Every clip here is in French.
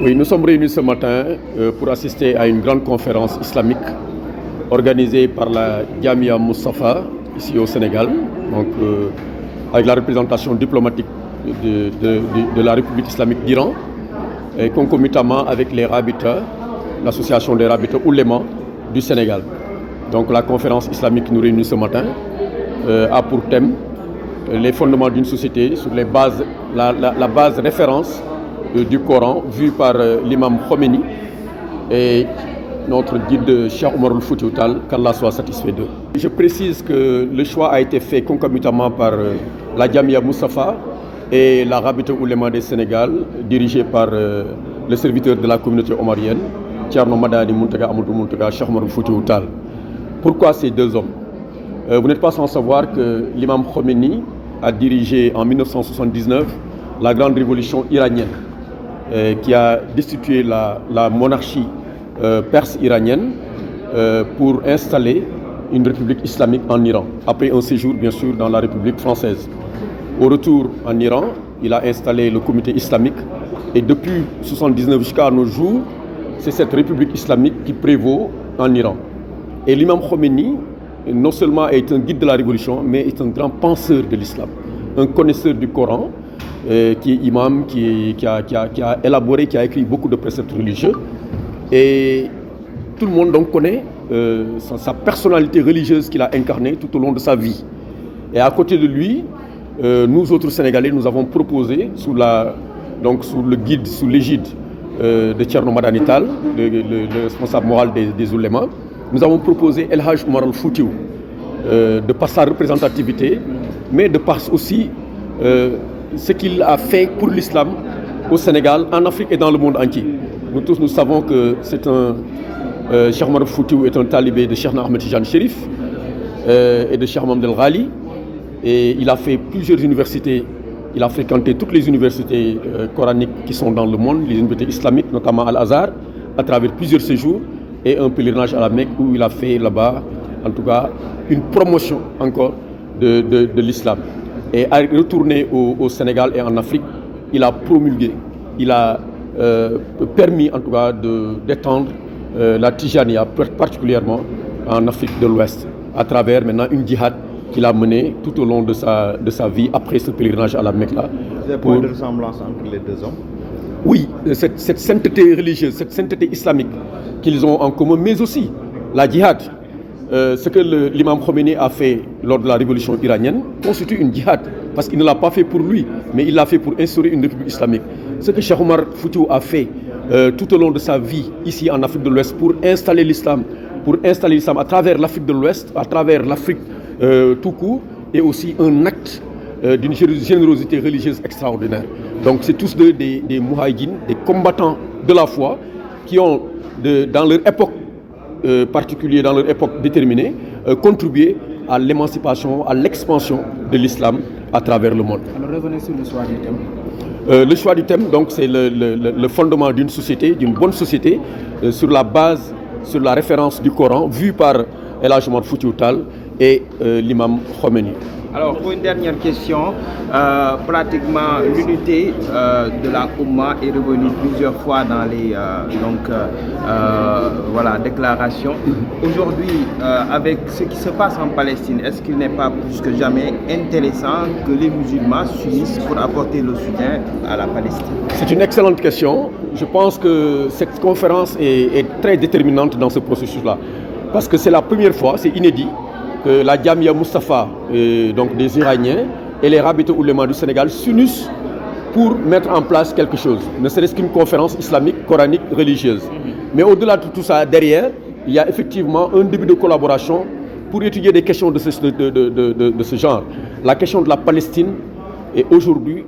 Oui, nous sommes réunis ce matin pour assister à une grande conférence islamique organisée par la Jamia Moussafa, ici au Sénégal, donc, avec la représentation diplomatique de la République islamique d'Iran, et concomitamment avec les Rabitas, l'association des Rabitas Ouléma du Sénégal. Donc la conférence islamique qui nous réunit ce matin a pour thème les fondements d'une société sur les bases, la base référence du Coran vue par l'imam Khomeini et notre guide Cheikh Omar al-Foutiyou Tall, qu'Allah soit satisfait d'eux. Je précise que le choix a été fait concomitamment par la Jamia Moussafa et la Rabita Ouléma du Sénégal, dirigée par le serviteur de la communauté omarienne, Thierno Madani Mountaga Amadou Mountaga Cheikh Omar al-Foutiyou Tall. Pourquoi ces deux hommes? Vous n'êtes pas sans savoir que l'imam Khomeini a dirigé en 1979 la grande révolution iranienne qui a destitué la monarchie perse iranienne pour installer une république islamique en Iran, après un séjour bien sûr dans la République française. Au retour en Iran, il a installé le comité islamique et depuis 1979 jusqu'à nos jours, c'est cette république islamique qui prévaut en Iran. Et l'imam Khomeini, non seulement est un guide de la révolution, mais est un grand penseur de l'islam, un connaisseur du Coran, qui est imam, qui a élaboré, qui a écrit beaucoup de préceptes religieux. Et tout le monde donc connaît sa personnalité religieuse qu'il a incarnée tout au long de sa vie. Et à côté de lui, nous autres Sénégalais, nous avons proposé sous le guide, sous l'égide de Thierno Madani Tall, le responsable moral des oulémas, nous avons proposé El Hajj Omar al-Foutiyou, de par sa représentativité, mais de par aussi ce qu'il a fait pour l'islam au Sénégal, en Afrique et dans le monde entier. Nous tous, nous savons que c'est Cheikh Omar al-Foutiyou est un talibé de Cheikh Ahmed Tidiane Chérif et de Cheikh Mohamed El Ghali. Et il a fait plusieurs universités, il a fréquenté toutes les universités coraniques qui sont dans le monde, les universités islamiques, notamment Al-Azhar, à travers plusieurs séjours et un pèlerinage à la Mecque où il a fait là-bas, en tout cas, une promotion encore de l'islam. Et à retourner au Sénégal et en Afrique, il a promulgué, il a permis en tout cas d'étendre la Tijaniya, particulièrement en Afrique de l'Ouest, à travers maintenant une djihad qu'il a menée tout au long de sa vie après ce pèlerinage à la Mecque là. Des points de ressemblance entre les deux hommes? Oui, cette sainteté religieuse, cette sainteté islamique qu'ils ont en commun, mais aussi la djihad. Ce que l'imam Khomeini a fait lors de la révolution iranienne constitue une djihad, parce qu'il ne l'a pas fait pour lui, mais il l'a fait pour instaurer une république islamique. Ce que Cheikh Omar Foutiyou a fait tout au long de sa vie ici en Afrique de l'Ouest pour installer l'islam à travers l'Afrique de l'Ouest, à travers l'Afrique tout court, est aussi un acte d'une générosité religieuse extraordinaire. Donc c'est tous deux des moudjahidines, des combattants de la foi qui ont, dans leur époque particulière, dans leur époque déterminée, contribué à l'émancipation, à l'expansion de l'islam à travers le monde. Alors revenez sur le choix du thème. Le choix du thème, donc, c'est le fondement d'une société, d'une bonne société, sur la base, sur la référence du Coran, vue par El Hajj Omar al-Foutiyou Tall et l'imam Khomeini. Alors, pour une dernière question, pratiquement l'unité de la Oumma est revenue plusieurs fois dans les déclarations. Aujourd'hui, avec ce qui se passe en Palestine, est-ce qu'il n'est pas plus que jamais intéressant que les musulmans s'unissent pour apporter le soutien à la Palestine? C'est une excellente question. Je pense que cette conférence est très déterminante dans ce processus-là. Parce que c'est la première fois, c'est inédit, que la Jamia Moussafa, donc des Iraniens, et les Rabitas Ouléma du Sénégal s'unissent pour mettre en place quelque chose, ne serait-ce qu'une conférence islamique, coranique, religieuse. Mais au-delà de tout ça, derrière, il y a effectivement un début de collaboration pour étudier des questions de ce genre. La question de la Palestine, et aujourd'hui,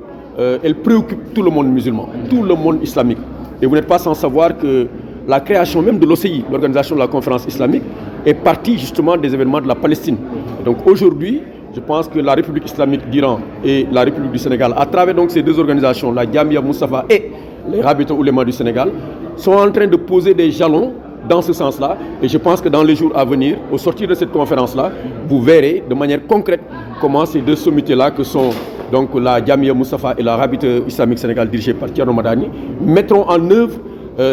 elle préoccupe tout le monde musulman, tout le monde islamique. Et vous n'êtes pas sans savoir que la création même de l'OCI, l'organisation de la conférence islamique, est partie justement des événements de la Palestine. Et donc aujourd'hui, je pense que la République islamique d'Iran et la République du Sénégal, à travers donc ces deux organisations, la Jamia Moussafa et les Rabitas Ouléma du Sénégal, sont en train de poser des jalons dans ce sens-là. Et je pense que dans les jours à venir, au sortir de cette conférence-là, vous verrez de manière concrète comment ces deux sommités-là, que sont donc la Jamia Moustapha et la Rabita islamique Sénégal dirigée par Thierno Madani, mettront en œuvre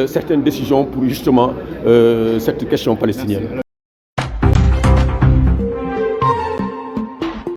certaines décisions pour justement cette question palestinienne.